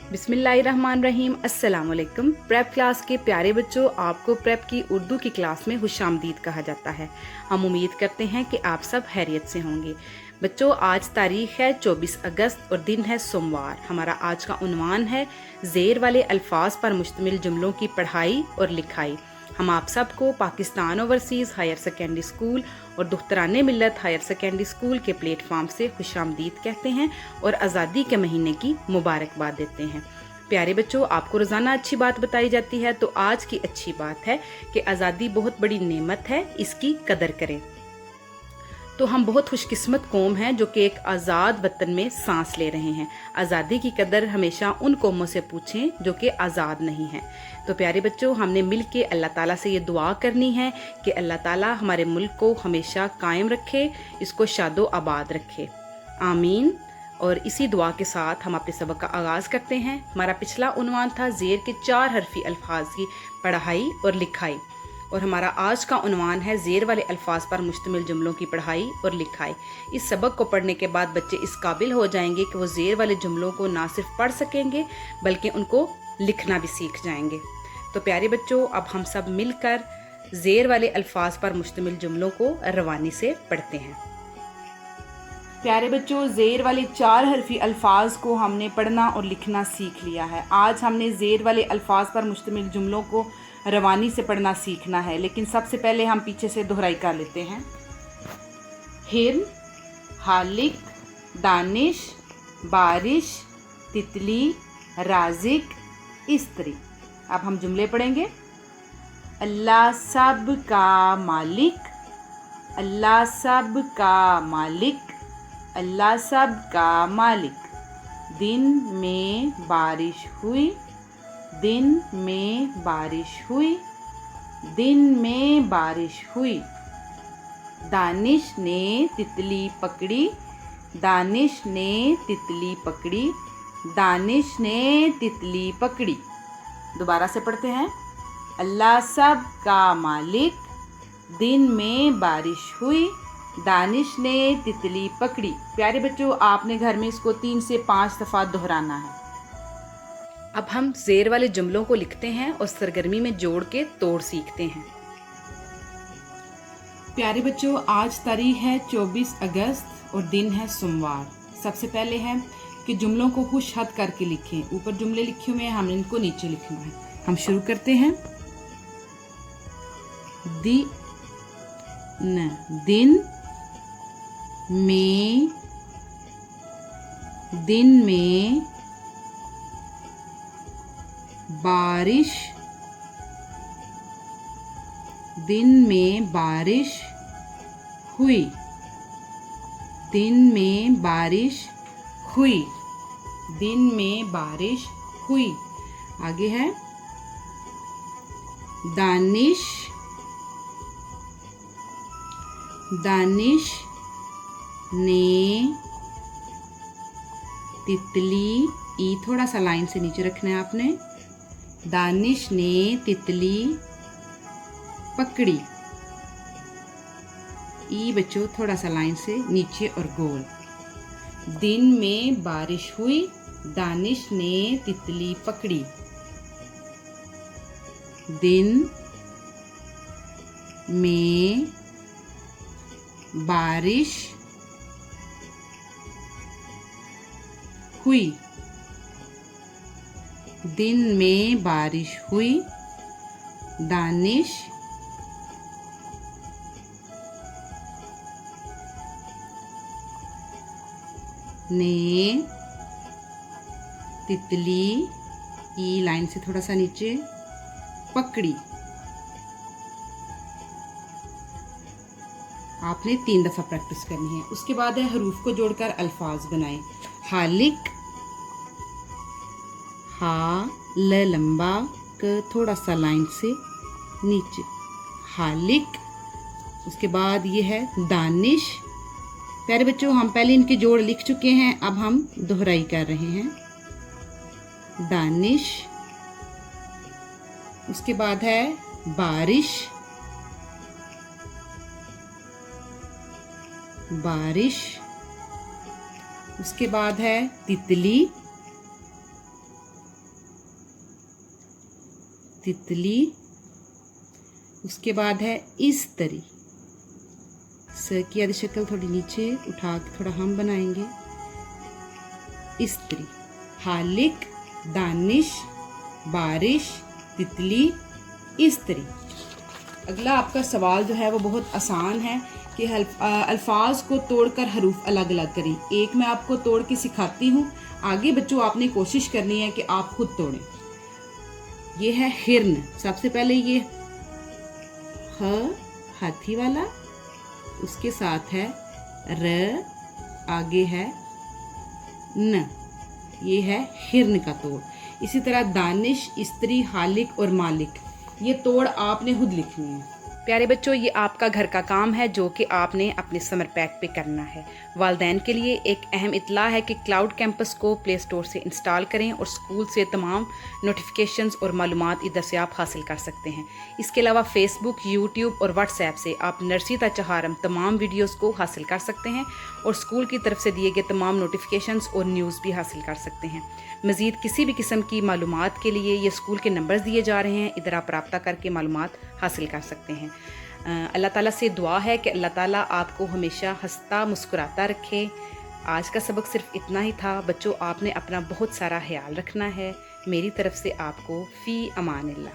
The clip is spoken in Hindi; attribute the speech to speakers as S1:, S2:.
S1: बिस्मिल्लाहिर्रहमानिर्रहीम। अस्सलाम वालेकुम। प्रेप क्लास के प्यारे बच्चों, आपको प्रेप की उर्दू की क्लास में खुशामदीद कहा जाता है। हम उम्मीद करते हैं कि आप सब खैरियत से होंगे। बच्चों, आज तारीख है 24 अगस्त और दिन है सोमवार। हमारा आज का उन्वान है ज़ेर वाले अल्फाज पर मुश्तमिल जुमलों की पढ़ाई और लिखाई। हम आप सबको Pakistan overseas higher secondary school और Dukhtaran Millat higher secondary school के प्लेटफॉर्म से खुशामदीद कहते हैं और आज़ादी के महीने की मुबारकबाद देते हैं। प्यारे बच्चों, आपको रोज़ाना अच्छी बात बताई जाती है, तो आज की अच्छी बात है कि आज़ादी बहुत बड़ी नेमत है, इसकी कदर करें। तो हम बहुत खुशकिस्मत कौम हैं जो कि एक आज़ाद वतन में सांस ले रहे हैं। आज़ादी की कदर हमेशा उन कौमों से पूछें जो कि आज़ाद नहीं हैं। तो प्यारे बच्चों, हमने मिल के अल्लाह ताला से ये दुआ करनी है कि अल्लाह ताला हमारे मुल्क को हमेशा कायम रखे, इसको शादो आबाद रखे, आमीन। और इसी दुआ के साथ हम अपने सबक का आगाज़ करते हैं। हमारा पिछला उन्वान था ज़ेर के 4 हरफी अल्फाज की पढ़ाई और लिखाई, और हमारा आज का उन्वान है ज़ेर वाले अल्फाज पर मुश्तमिल जुमलों की पढ़ाई और लिखाई। इस सबक को पढ़ने के बाद बच्चे इस काबिल हो जाएंगे कि वो ज़ेर वाले जुमलों को ना सिर्फ पढ़ सकेंगे बल्कि उनको लिखना भी सीख जाएंगे। तो प्यारे बच्चों, अब हम सब मिलकर ज़ेर वाले अल्फाज पर मुश्तमिल जुमलों को रवानी से पढ़ते हैं। प्यारे बच्चों, ज़ेर वाले 4 हरफी अल्फाज को हमने पढ़ना और लिखना सीख लिया है। आज हमने ज़ेर वाले अल्फाज पर मुश्तमिल जुमलों को रवानी से पढ़ना सीखना है, लेकिन सबसे पहले हम पीछे से दोहराई कर लेते हैं। हिरन, हालिक, दानिश, बारिश, तितली, राज़िक, इस्त्री। अब हम जुमले पढ़ेंगे। अल्लाह सब का मालिक, अल्लाह सब का मालिक, अल्लाह सब का मालिक। दिन में बारिश हुई, दिन में बारिश हुई, दिन में बारिश हुई। दानिश ने तितली पकड़ी, दानिश ने तितली पकड़ी, दानिश ने तितली पकड़ी। दोबारा से पढ़ते हैं। अल्लाह सब का मालिक, दिन में बारिश हुई, दानिश ने तितली पकड़ी। प्यारे बच्चों, आपने घर में इसको 3 से 5 दफ़ा दोहराना है। अब हम ज़ेर वाले जुमलों को लिखते हैं और सरगर्मी में जोड़ के तोड़ सीखते हैं। प्यारे बच्चों, आज तारीख है 24 अगस्त और दिन है सोमवार। सबसे पहले है कि जुमलों को खुश हद करके लिखें। ऊपर जुमले लिखे हुए हैं, हमने इनको नीचे लिखना है। हम शुरू करते हैं। दिन में, दिन में बारिश, दिन में बारिश हुई, दिन में बारिश हुई, दिन में बारिश हुई। आगे है दानिश, दानिश ने तितली, ई थोड़ा सा लाइन से नीचे रखना है आपने। दानिश ने तितली पकड़ी, ई बच्चों थोड़ा सा लाइन से नीचे और गोल। दिन में बारिश हुई, दानिश ने तितली पकड़ी। दिन में बारिश हुई, दिन में बारिश हुई, दानिश ने तितली, ई लाइन से थोड़ा सा नीचे, पकड़ी। आपने 3 दफ़ा प्रैक्टिस करनी है। उसके बाद है हरूफ को जोड़कर अल्फाज बनाएं। हालिक, हा ल लंबा, क थोड़ा सा लाइन से नीचे, हालिक। उसके बाद ये है दानिश। प्यारे बच्चों, हम पहले इनके जोड़ लिख चुके हैं, अब हम दोहराई कर रहे हैं। दानिश। उसके बाद है बारिश, बारिश। उसके बाद है तितली, तितली। उसके बाद है इस्तरी, स की आधी शक्ल थोड़ी नीचे उठा के थोड़ा हम बनाएंगे, इस्तरी। हालिक, दानिश, बारिश, तितली, इस्तरी। अगला आपका सवाल जो है वो बहुत आसान है कि अल्फाज को तोड़कर हरूफ अलग अलग करें। एक मैं आपको तोड़ के सिखाती हूँ, आगे बच्चों आपने कोशिश करनी है कि आप खुद तोड़ें। ये है हिरन। सबसे पहले ये ह हाथी वाला, उसके साथ है र, आगे है न, ये है हिरन का तोड़। इसी तरह दानिश, इस्त्री, हालिक और मालिक, ये तोड़ आपने खुद लिखनी है। प्यारे बच्चों, ये आपका घर का काम है जो कि आपने अपने समर पैक पे करना है। वालिदैन के लिए एक अहम इत्तला है कि क्लाउड कैंपस को प्ले स्टोर से इंस्टॉल करें और स्कूल से तमाम नोटिफिकेशंस और मालूमात इधर से आप हासिल कर सकते हैं। इसके अलावा फेसबुक, यूट्यूब और व्हाट्सएप से आप नर्सरी ता चहारम तमाम वीडियोस को हासिल कर सकते हैं और स्कूल की तरफ से दिए गए तमाम नोटिफिकेशंस और न्यूज़ भी हासिल कर सकते हैं। मज़ीद किसी भी किस्म की मालूमात के लिए ये स्कूल के नंबर्स दिए जा रहे हैं, इधर आप रब्ता करके मालूमात हासिल कर सकते हैं। अल्लाह ताला से दुआ है कि अल्लाह ताला आपको हमेशा हंसता मुस्कुराता रखे। आज का सबक सिर्फ इतना ही था। बच्चों, आपने अपना बहुत सारा ख्याल रखना है। मेरी तरफ से आपको फ़ी अमान अल्लाह।